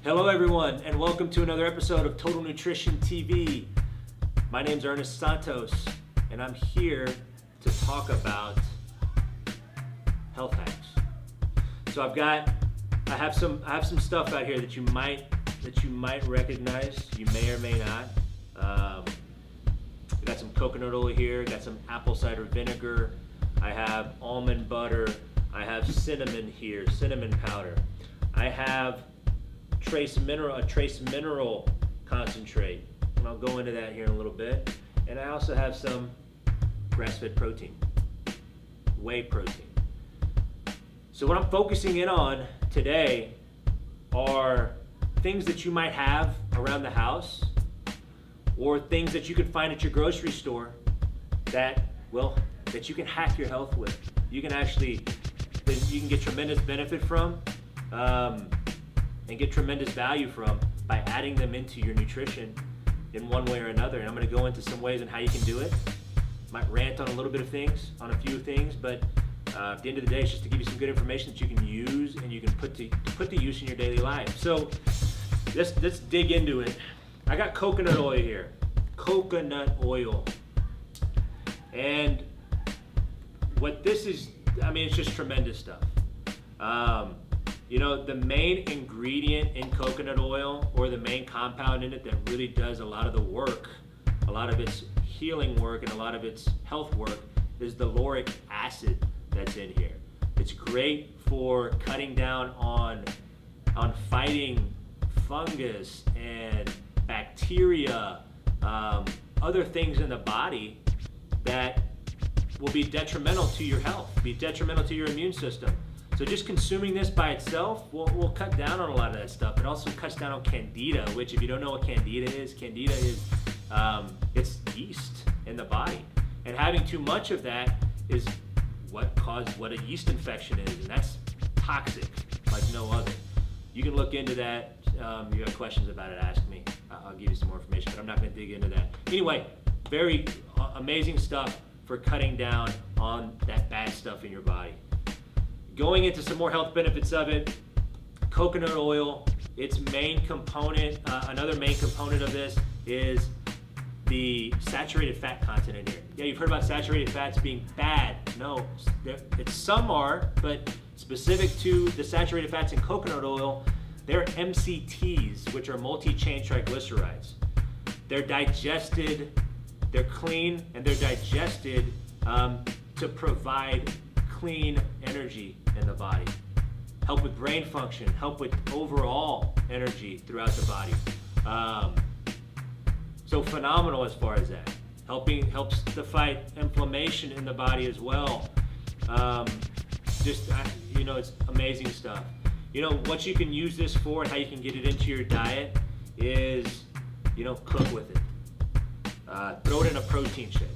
Hello everyone, and welcome to another episode of Total Nutrition TV. My name's Ernest Santos, and I'm here to talk about health hacks. So I have some stuff out here that you might recognize. You may or may not. I got some coconut oil here. Got some apple cider vinegar. I have almond butter. I have cinnamon here, cinnamon powder. I have a trace mineral concentrate, and I'll go into that here in a little bit. And I also have some grass-fed protein, whey protein. So what I'm focusing in on today are things that you might have around the house or things that you could find at your grocery store that you can hack your health with. You can get tremendous benefit from and get tremendous value from by adding them into your nutrition in one way or another. And I'm going to go into some ways on how you can do it. Might rant on a few things, but at the end of the day, it's just to give you some good information that you can use and you can put to use in your daily life. So let's dig into it. I got coconut oil here. Coconut oil. And what this is, it's just tremendous stuff. The main ingredient in coconut oil, or the main compound in it that really does a lot of the work, a lot of its healing work and a lot of its health work, is the lauric acid that's in here. It's great for cutting down on fighting fungus and bacteria, other things in the body that will be detrimental to your health, be detrimental to your immune system. So just consuming this by itself will cut down on a lot of that stuff. It also cuts down on candida, which, if you don't know what candida is it's yeast in the body. And having too much of that is what a yeast infection is, and that's toxic like no other. You can look into that. You got questions about it, ask me. I'll give you some more information, but I'm not going to dig into that. Anyway, very amazing stuff for cutting down on that bad stuff in your body. Going into some more health benefits of it, coconut oil, its main component, another main component of this is the saturated fat content in here. Yeah, you've heard about saturated fats being bad. No, some are, but specific to the saturated fats in coconut oil, they're MCTs, which are multi-chain triglycerides. They're digested, they're clean, and they're digested to provide clean energy in the body. Help with brain function, help with overall energy throughout the body. So phenomenal as far as that. Helps to fight inflammation in the body as well. It's amazing stuff. What you can use this for and how you can get it into your diet is, cook with it. Throw it in a protein shake,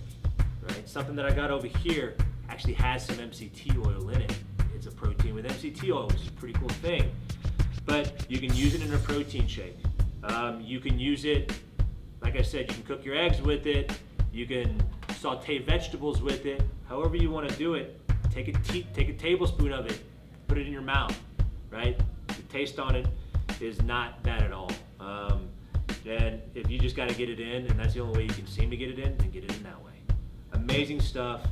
right? Something that I got over here actually has some MCT oil in it. It's a protein with MCT oil, which is a pretty cool thing. But you can use it in a protein shake. You can use it, like I said, you can cook your eggs with it. You can saute vegetables with it. However you want to do it, take a tablespoon of it, put it in your mouth, right? The taste on it is not bad at all. And if you just got to get it in, and that's the only way you can seem to get it in, then get it in that way. Amazing stuff.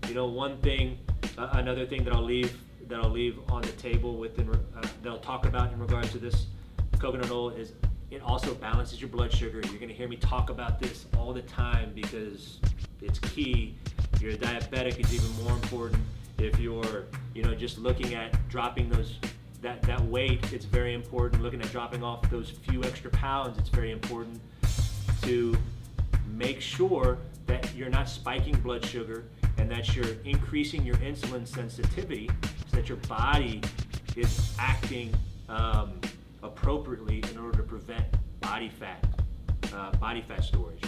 Another thing that I'll leave on the table that I'll talk about in regards to this coconut oil is it also balances your blood sugar. You're going to hear me talk about this all the time because it's key. If you're a diabetic, it's even more important. If you're, just looking at dropping that weight, it's very important. Looking at dropping off those few extra pounds, it's very important to make sure that you're not spiking blood sugar and that you're increasing your insulin sensitivity so that your body is acting appropriately in order to prevent body fat storage.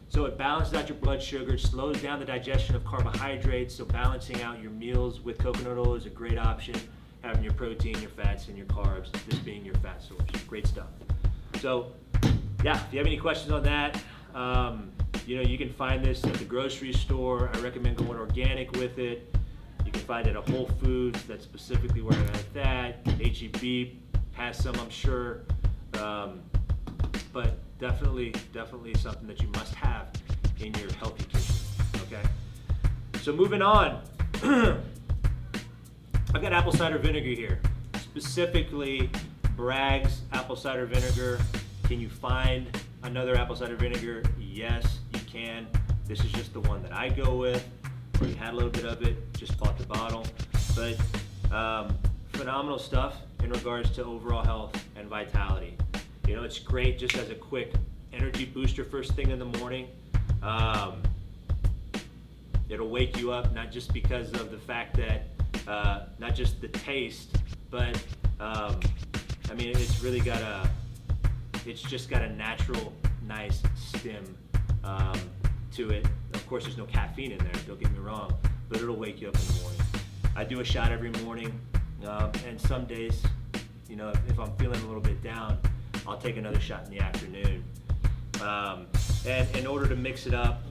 So it balances out your blood sugar, slows down the digestion of carbohydrates, so balancing out your meals with coconut oil is a great option. Having your protein, your fats, and your carbs, this being your fat source. Great stuff. So, yeah, if you have any questions on that, you can find this at the grocery store. I recommend going organic with it. You can find it at Whole Foods. That's specifically where I got that. HEB has some, I'm sure. definitely something that you must have in your healthy kitchen. Okay. So moving on, I've got apple cider vinegar here, specifically Bragg's apple cider vinegar. Can you find another apple cider vinegar? Yes, you can. This is just the one that I go with. Already had a little bit of it, just bought the bottle. But phenomenal stuff in regards to overall health and vitality. You know, it's great just as a quick energy booster first thing in the morning. It'll wake you up, not just because of the fact that, not just the taste, but I mean, it's really it's just got a natural, nice stim to it. Of course, there's no caffeine in there, don't get me wrong, but it'll wake you up in the morning. I do a shot every morning, and some days, you know, if I'm feeling a little bit down, I'll take another shot in the afternoon. And in order to mix it up,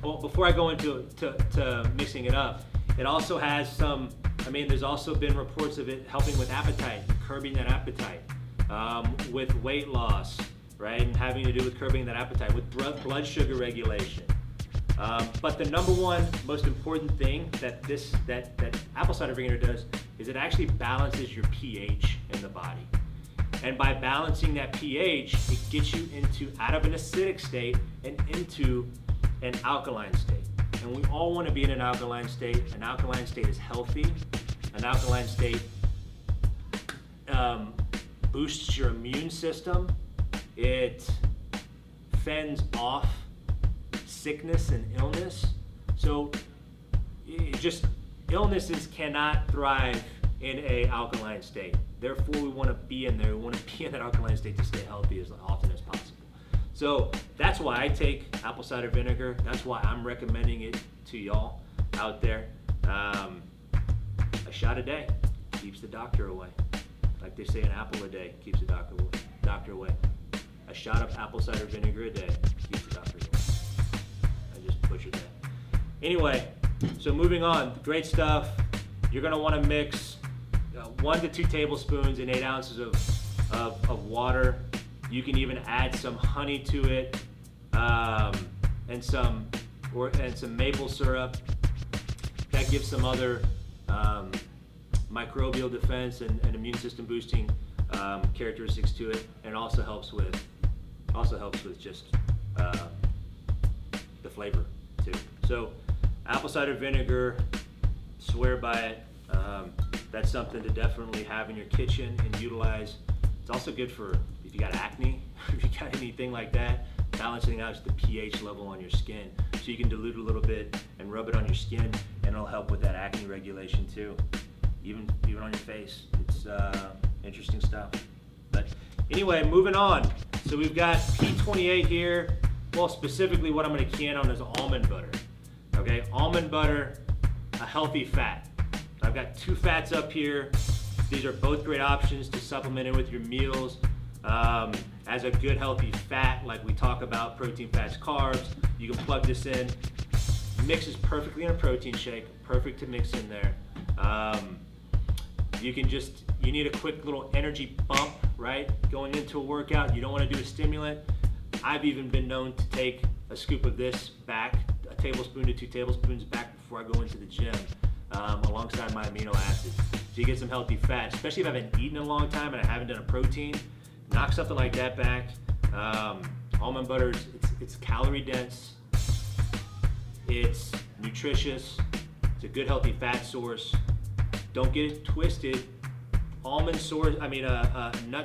well, before I go into to mixing it up, it also has some, I mean, there's also been reports of it helping with appetite, curbing that appetite, with weight loss, right, and having to do with curbing that appetite, with blood sugar regulation. But the number one most important thing that apple cider vinegar does is it actually balances your pH in the body. And by balancing that pH, it gets you out of an acidic state and into an alkaline state. And we all want to be in an alkaline state. An alkaline state is healthy. An alkaline state boosts your immune system. It fends off sickness and illness. So illnesses cannot thrive in an alkaline state. Therefore, we want to be in there. We want to be in that alkaline state to stay healthy as often as possible. So that's why I take apple cider vinegar. That's why I'm recommending it to y'all out there. A shot a day keeps the doctor away. Like they say, an apple a day keeps the doctor away. A shot of apple cider vinegar a day keeps the doctor away. I just butchered that. Anyway, so moving on, great stuff. You're gonna wanna mix 1 to 2 tablespoons and 8 ounces of water. You can even add some honey to it, and some maple syrup. That gives some other microbial defense and immune system boosting characteristics to it, and also helps with just the flavor too. So apple cider vinegar, swear by it. That's something to definitely have in your kitchen and utilize. It's also good for if you got acne, if you got anything like that, balancing out the pH level on your skin. So you can dilute a little bit and rub it on your skin, and it'll help with that acne regulation too. Even on your face. It's interesting stuff. But anyway, moving on. So we've got P28 here. Well, specifically what I'm going to key in on is almond butter. Okay, almond butter, a healthy fat. I've got 2 fats up here. These are both great options to supplement it with your meals. As a good healthy fat, like we talk about protein, fats, carbs, you can plug this in. Mixes perfectly in a protein shake, perfect to mix in there. You need a quick little energy bump, right? Going into a workout, you don't want to do a stimulant. I've even been known to take a scoop of this back, a tablespoon to 2 tablespoons back before I go into the gym, alongside my amino acids. So you get some healthy fat, especially if I haven't eaten in a long time and I haven't done a protein. Knock something like that back. Almond butter, it's calorie dense, it's nutritious, it's a good healthy fat source. Don't get it twisted. Nut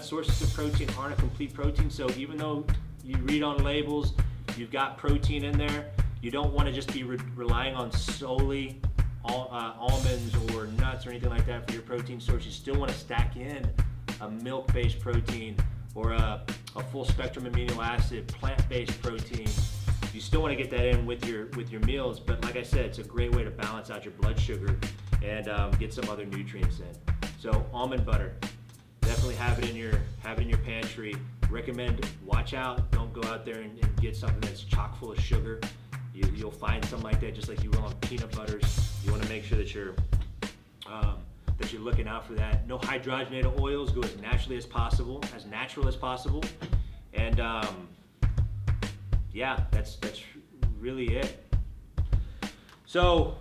sources of protein aren't a complete protein, so even though you read on labels, you've got protein in there, you don't want to just be relying on solely almonds or nuts or anything like that for your protein source. You still want to stack in a milk-based protein or a full spectrum amino acid, plant-based protein. You still want to get that in with your meals, but like I said, it's a great way to balance out your blood sugar and get some other nutrients in. So almond butter, definitely have it in your pantry. Recommend, watch out, don't go out there and get something that's chock full of sugar. You'll find something like that just like you will on peanut butters. You want to make sure that you're looking out for that. No hydrogenated oils, go as natural as possible, And yeah, that's really it. So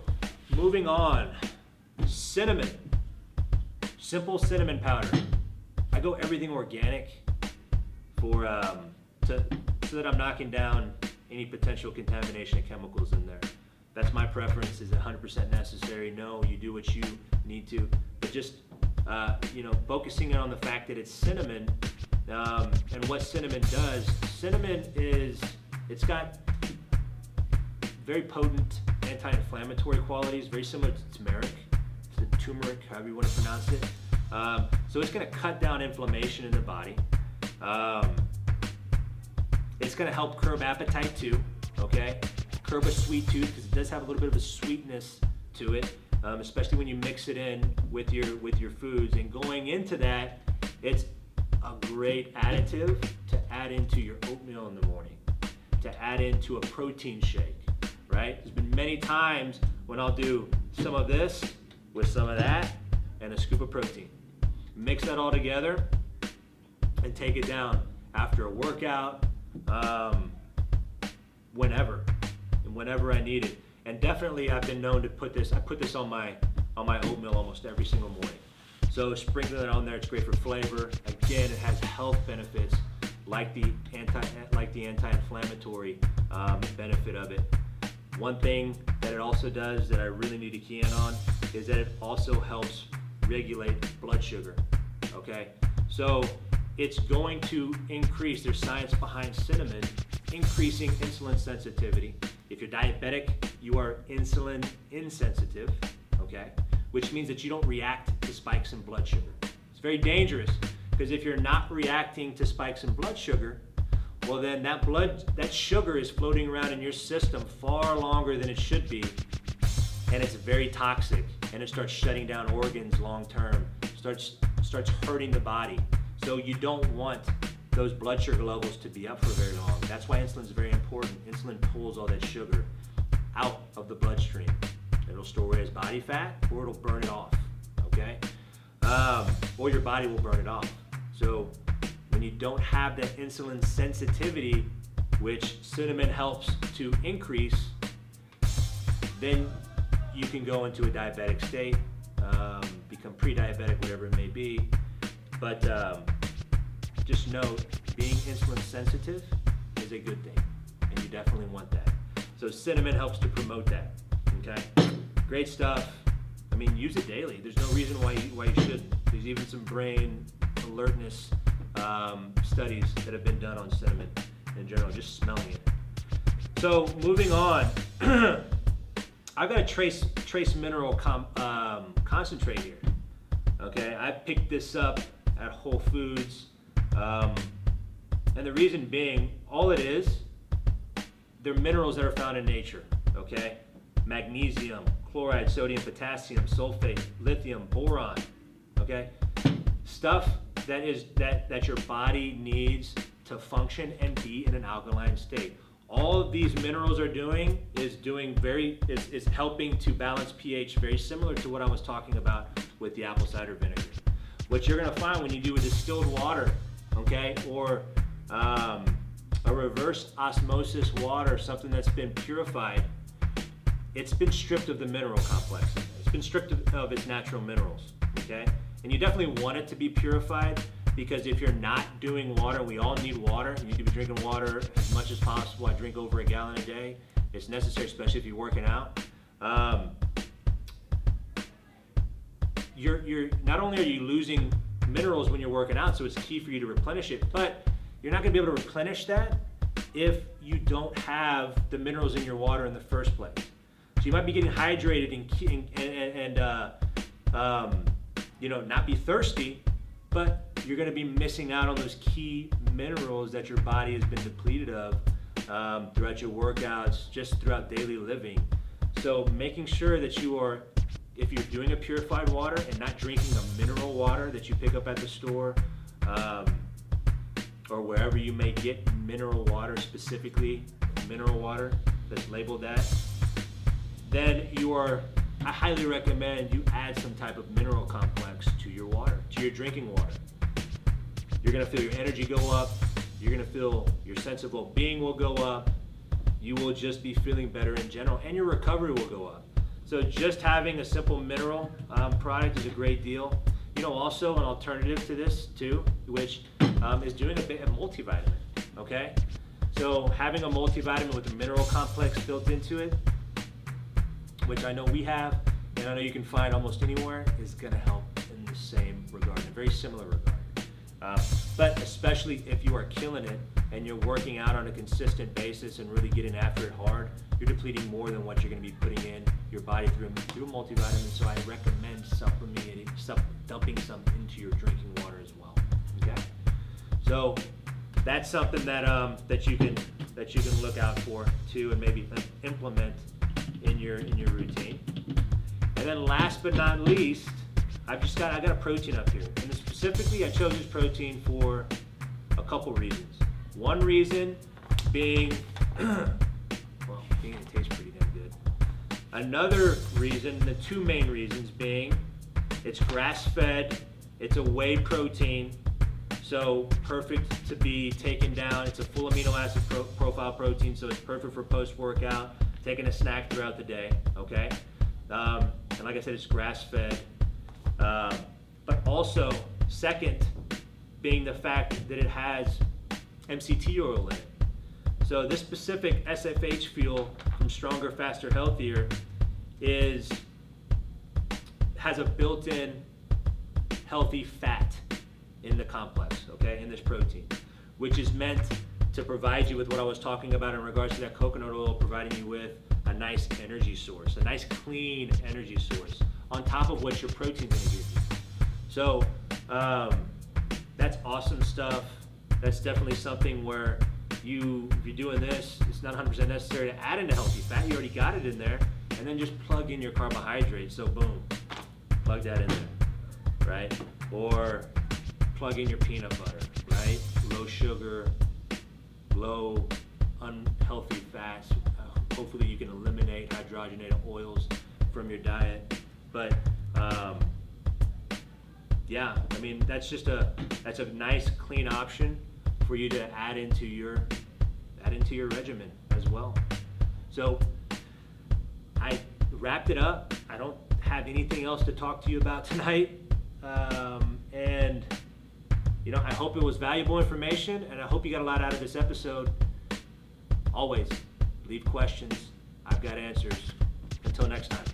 moving on, cinnamon, simple cinnamon powder. I go everything organic for so that I'm knocking down any potential contamination of chemicals in there. That's my preference. Is it 100% necessary? No, you do what you need to, but just focusing in on the fact that it's cinnamon and what cinnamon does. Cinnamon it's got very potent anti-inflammatory qualities, very similar to turmeric, however you want to pronounce it. So it's going to cut down inflammation in the body. It's going to help curb appetite too, okay? Curb a sweet tooth, because it does have a little bit of a sweetness to it, especially when you mix it in with your foods. And going into that, it's a great additive to add into your oatmeal in the morning, to add into a protein shake, right? There's been many times when I'll do some of this with some of that and a scoop of protein. Mix that all together and take it down after a workout, whenever I need it. And definitely I've been known to put this on my oatmeal almost every single morning. So sprinkling it on there, it's great for flavor. Again, it has health benefits like the anti-inflammatory benefit of it. One thing that it also does that I really need to key in on is that it also helps regulate blood sugar, okay? So it's going to increase, there's science behind cinnamon, increasing insulin sensitivity. If you're diabetic, you are insulin insensitive, okay? Which means that you don't react to spikes in blood sugar. It's very dangerous, because if you're not reacting to spikes in blood sugar, well then that sugar is floating around in your system far longer than it should be, and it's very toxic, and it starts shutting down organs long term, starts hurting the body. So you don't want those blood sugar levels to be up for very long. That's why insulin is very important. Insulin pulls all that sugar out of the bloodstream. It'll store it as body fat, or it'll burn it off, okay? Or your body will burn it off. So when you don't have that insulin sensitivity, which cinnamon helps to increase, then you can go into a diabetic state, become pre-diabetic, whatever it may be. But just note, being insulin sensitive is a good thing, and you definitely want that. So cinnamon helps to promote that, okay? Great stuff. I mean, use it daily. There's no reason why you shouldn't. There's even some brain alertness studies that have been done on cinnamon in general, just smelling it. So moving on, I've got a trace mineral concentrate here. Okay, I picked this up at Whole Foods, and the reason being, all it is, they're minerals that are found in nature. Okay, magnesium, chloride, sodium, potassium, sulfate, lithium, boron. Okay, stuff that your body needs to function and be in an alkaline state. All of these minerals are doing is helping to balance pH, very similar to what I was talking about with the apple cider vinegar. What you're gonna find when you do a distilled water, okay, or a reverse osmosis water, something that's been purified, it's been stripped of the mineral complex. It's been stripped of its natural minerals, okay? And you definitely want it to be purified, because if you're not doing water, we all need water. You need to be drinking water as much as possible. I drink over 1 gallon a day. It's necessary, especially if you're working out. You're not only are you losing minerals when you're working out, so it's key for you to replenish it, but you're not gonna be able to replenish that if you don't have the minerals in your water in the first place. So you might be getting hydrated and not be thirsty, but you're going to be missing out on those key minerals that your body has been depleted of throughout your workouts, just throughout daily living. So making sure that if you're doing a purified water and not drinking a mineral water that you pick up at the store, or wherever you may get mineral water, specifically mineral water that's labeled that, then I highly recommend you add some type of mineral complex to your water, to your drinking water. You're gonna feel your energy go up, you're gonna feel your sense of well-being will go up. You will just be feeling better in general, and your recovery will go up. So just having a simple mineral product is a great deal. Also an alternative to this too, which is doing a multivitamin, okay? So having a multivitamin with a mineral complex built into it, which I know we have, and I know you can find almost anywhere, is gonna help in the same regard, in a very similar regard. But especially if you are killing it and you're working out on a consistent basis and really getting after it hard, you're depleting more than what you're gonna be putting in your body through a multivitamin. So I recommend dumping some into your drinking water as well, okay? So that's something that you can look out for too, and maybe implement in your routine. And then last but not least, I got a protein up here, and specifically I chose this protein for a couple reasons. One reason being, it tastes pretty damn good. Another reason, the two main reasons being, it's grass-fed, it's a whey protein, so perfect to be taken down. It's a full amino acid profile protein, so it's perfect for post-workout, taking a snack throughout the day, okay? And like I said, it's grass-fed. But also, second, being the fact that it has MCT oil in it. So this specific SFH fuel from Stronger, Faster, Healthier has a built-in healthy fat in the complex, okay, in this protein, which is meant to provide you with what I was talking about in regards to that coconut oil, providing you with a nice energy source, a nice clean energy source, on top of what your protein's gonna give you. So that's awesome stuff. That's definitely something where if you're doing this, it's not 100% necessary to add in a healthy fat. You already got it in there, and then just plug in your carbohydrates. So boom, plug that in there, right? Or plug in your peanut butter, right? Low sugar, low unhealthy fats. Hopefully you can eliminate hydrogenated oils from your diet. But yeah, I mean, that's a nice clean option for you to add into your regimen as well. So I wrapped it up. I don't have anything else to talk to you about tonight. And I hope it was valuable information, and I hope you got a lot out of this episode. Always leave questions. I've got answers. Until next time.